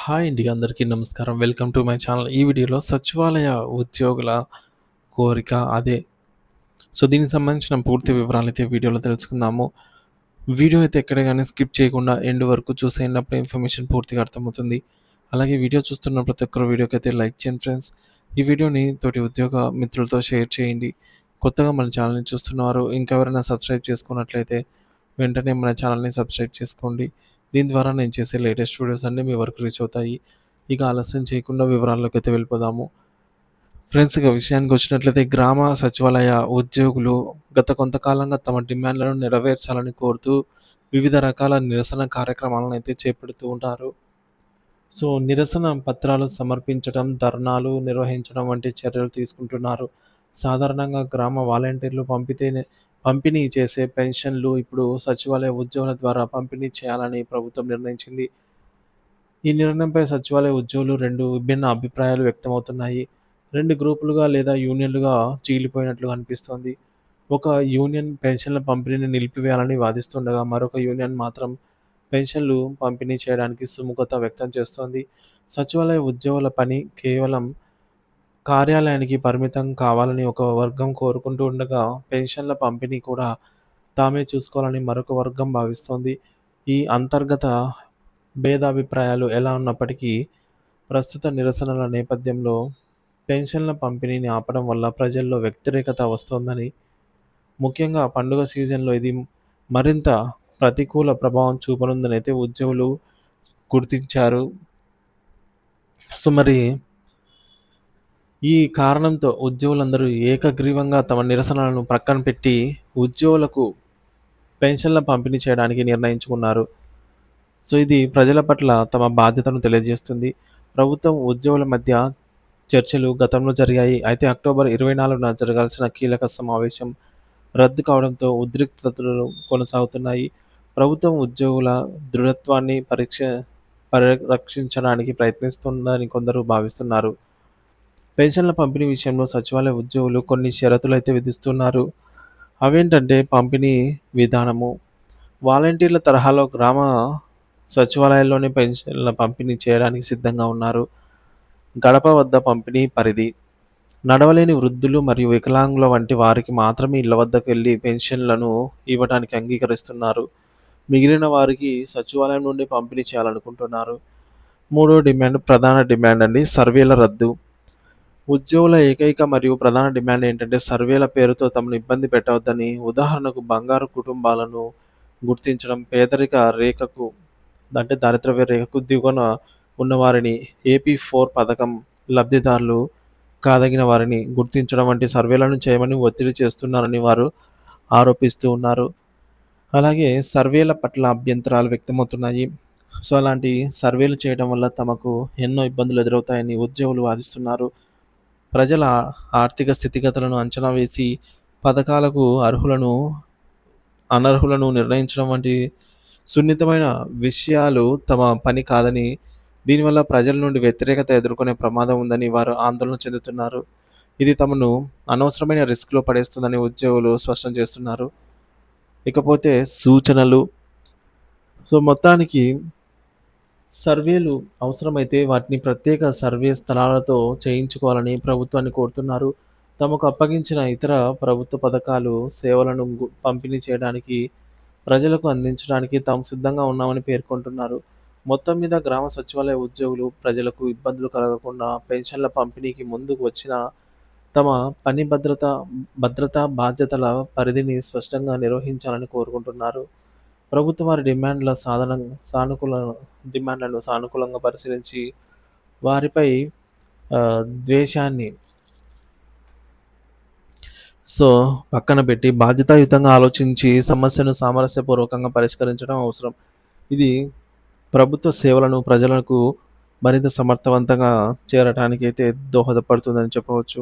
Hi అండి. అందరికీ నమస్కారం. Welcome to my channel. ఈ వీడియోలో సచివాలయ ఉద్యోగుల కోరిక అదే. దీనికి సంబంధించిన పూర్తి వివరాలైతే వీడియోలో తెలుసుకుందాము. వీడియో అయితే ఎక్కడ గాని స్కిప్ చేయకుండా ఎండ్ వరకు చూసేయండి. అప్పుడే ఇన్ఫర్మేషన్ పూర్తిగా అర్థమవుతుంది. అలాగే వీడియో చూస్తున్న ప్రతి ఒక్కరు వీడియోకైతే లైక్ చేయండి ఫ్రెండ్స్. ఈ వీడియోని తోటి ఉద్యోగ మిత్రులతో షేర్ చేయండి. కొత్తగా మన ఛానల్‌ని చూస్తున్నవారు ఇంకెవరైనా సబ్స్క్రైబ్ చేసుకున్నట్లయితే వెంటనే మన ఛానల్‌ని సబ్స్క్రైబ్ చేసుకోండి. దీని ద్వారా నేను చేసే లేటెస్ట్ వీడియోస్ అన్నీ మీ వరకు రీచ్ అవుతాయి. ఇక ఆలస్యం చేయకుండా వివరాల్లోకైతే వెళ్ళిపోదాము. ఫ్రెండ్స్ ఇక విషయానికొచ్చినట్లయితే గ్రామ సచివాలయ ఉద్యోగులు గత కొంతకాలంగా తమ డిమాండ్‌లను నెరవేర్చాలని కోరుతూ వివిధ రకాల నిరసన కార్యక్రమాలనైతే చేపడుతూ ఉంటారు. నిరసన పత్రాలు సమర్పించడం, ధర్నాలు నిర్వహించడం వంటి చర్యలు తీసుకుంటున్నారు. సాధారణంగా గ్రామ వాలంటీర్లు పంపిణీ చేసే పెన్షన్‌లు ఇప్పుడు సచివాలయ ఉద్యోగుల ద్వారా పంపిణీ చేయాలని ప్రభుత్వం నిర్ణయించింది. ఈ నిర్ణయంపై సచివాలయ ఉద్యోగులు 2 విభిన్న అభిప్రాయాలు వ్యక్తమవుతున్నాయి. 2 గ్రూపులుగా లేదా యూనియన్‌లుగా చీలిపోయినట్లు అనిపిస్తోంది. ఒక యూనియన్ పెన్షన్ల పంపిణీని నిలిపివేయాలని వాదిస్తుండగా, మరొక యూనియన్ మాత్రం పెన్షన్లు పంపిణీ చేయడానికి సుముఖత వ్యక్తం చేస్తోంది. సచివాలయ ఉద్యోగుల పని కేవలం కార్యాలయానికి పరిమితం కావాలని ఒక వర్గం కోరుకుంటూ ఉండగా, పెన్షన్ల పంపిణీ కూడా తామే చూసుకోవాలని మరొక వర్గం భావిస్తోంది. ఈ అంతర్గత భేదాభిప్రాయాలు ఎలా ఉన్నప్పటికీ, ప్రస్తుత నిరసనల నేపథ్యంలో పెన్షన్ల పంపిణీని ఆపడం వల్ల ప్రజల్లో వ్యతిరేకత వస్తోందని, ముఖ్యంగా పండుగ సీజన్‌లో ఇది మరింత ప్రతికూల ప్రభావం చూపనుందనైతే ఉద్యోగులు గుర్తించారు. మరి ఈ కారణంతో ఉద్యోగులందరూ ఏకగ్రీవంగా తమ నిరసనలను ప్రక్కన పెట్టి ఉద్యోగులకు పెన్షన్ల పంపిణీ చేయడానికి నిర్ణయించుకున్నారు. ఇది ప్రజల పట్ల తమ బాధ్యతను తెలియజేస్తుంది. ప్రభుత్వం, ఉద్యోగుల మధ్య చర్చలు గతంలో జరిగాయి. అయితే అక్టోబర్ 24న జరగాల్సిన కీలక సమావేశం రద్దు కావడంతో ఉద్రిక్తతలు కొనసాగుతున్నాయి. ప్రభుత్వం ఉద్యోగుల దృఢత్వాన్ని పరిరక్షించడానికి ప్రయత్నిస్తుందని కొందరు భావిస్తున్నారు. పెన్షన్ల పంపిణీ విషయంలో సచివాలయ ఉద్యోగులు కొన్ని షరతులైతే విధిస్తున్నారు. అవేంటంటే పంపిణీ విధానము. వాలంటీర్ల తరహాలో గ్రామ సచివాలయాల్లోనే పెన్షన్ల పంపిణీ చేయడానికి సిద్ధంగా ఉన్నారు. గడప వద్ద పంపిణీ పరిధి. నడవలేని వృద్ధులు మరియు వికలాంగుల వంటి వారికి మాత్రమే ఇళ్ల వద్దకు వెళ్లి పెన్షన్లను ఇవ్వడానికి అంగీకరిస్తున్నారు. మిగిలిన వారికి సచివాలయం నుండి పంపిణీ చేయాలనుకుంటున్నారు. మూడో డిమాండ్, ప్రధాన డిమాండ్ అండి, సర్వేల రద్దు. ఉద్యోగుల ఏకైక మరియు ప్రధాన డిమాండ్ ఏంటంటే సర్వేల పేరుతో తమను ఇబ్బంది పెట్టవద్దని. ఉదాహరణకు బంగారు కుటుంబాలను గుర్తించడం, పేదరిక రేఖకు అంటే దారిద్ర్య రేఖకు దిగువన ఉన్నవారిని, ఏపీ4 పథకం లబ్ధిదారులు కాదగిన వారిని గుర్తించడం వంటి సర్వేలను చేయమని ఒత్తిడి చేస్తున్నారని వారు ఆరోపిస్తూ ఉన్నారు. అలాగే సర్వేల పట్ల అభ్యంతరాలు వ్యక్తమవుతున్నాయి. అలాంటి సర్వేలు చేయడం వల్ల తమకు ఎన్నో ఇబ్బందులు ఎదురవుతాయని ఉద్యోగులు వాదిస్తున్నారు. ప్రజల ఆర్థిక స్థితిగతులను అంచనా వేసి పథకాలకు అనర్హులను నిర్ణయించడం వంటి సున్నితమైన విషయాలు తమ పని కాదని, దీనివల్ల ప్రజల నుండి వ్యతిరేకత ఎదుర్కొనే ప్రమాదం ఉందని వారు ఆందోళన చెందుతున్నారు. ఇది తమను అనవసరమైన రిస్క్‌లో పడేస్తుందని ఉద్యోగులు స్పష్టం చేస్తున్నారు. ఇకపోతే సూచనలు. మొత్తానికి సర్వేలు అవసరమైతే వాటిని ప్రత్యేక సర్వే స్థలాలతో చేయించుకోవాలని ప్రభుత్వాన్ని కోరుతున్నారు. తమకు అప్పగించిన ఇతర ప్రభుత్వ పథకాలు, సేవలను పంపిణీ చేయడానికి, ప్రజలకు అందించడానికి తాము సిద్ధంగా ఉన్నామని పేర్కొంటున్నారు. మొత్తం మీద గ్రామ సచివాలయ ఉద్యోగులు ప్రజలకు ఇబ్బందులు కలగకుండా పెన్షన్ల పంపిణీకి ముందుకు వచ్చినా తమ పని బాధ్యతల పరిధిని స్పష్టంగా నిర్వహించాలని కోరుకుంటున్నారు. ప్రభుత్వం వారి డిమాండ్లను సానుకూలంగా పరిశీలించి వారిపై ద్వేషాన్ని పక్కన పెట్టి బాధ్యతాయుతంగా ఆలోచించి సమస్యను సామరస్యపూర్వకంగా పరిష్కరించడం అవసరం. ఇది ప్రభుత్వ సేవలను ప్రజలకు మరింత సమర్థవంతంగా చేరటానికైతే దోహదపడుతుందని చెప్పవచ్చు.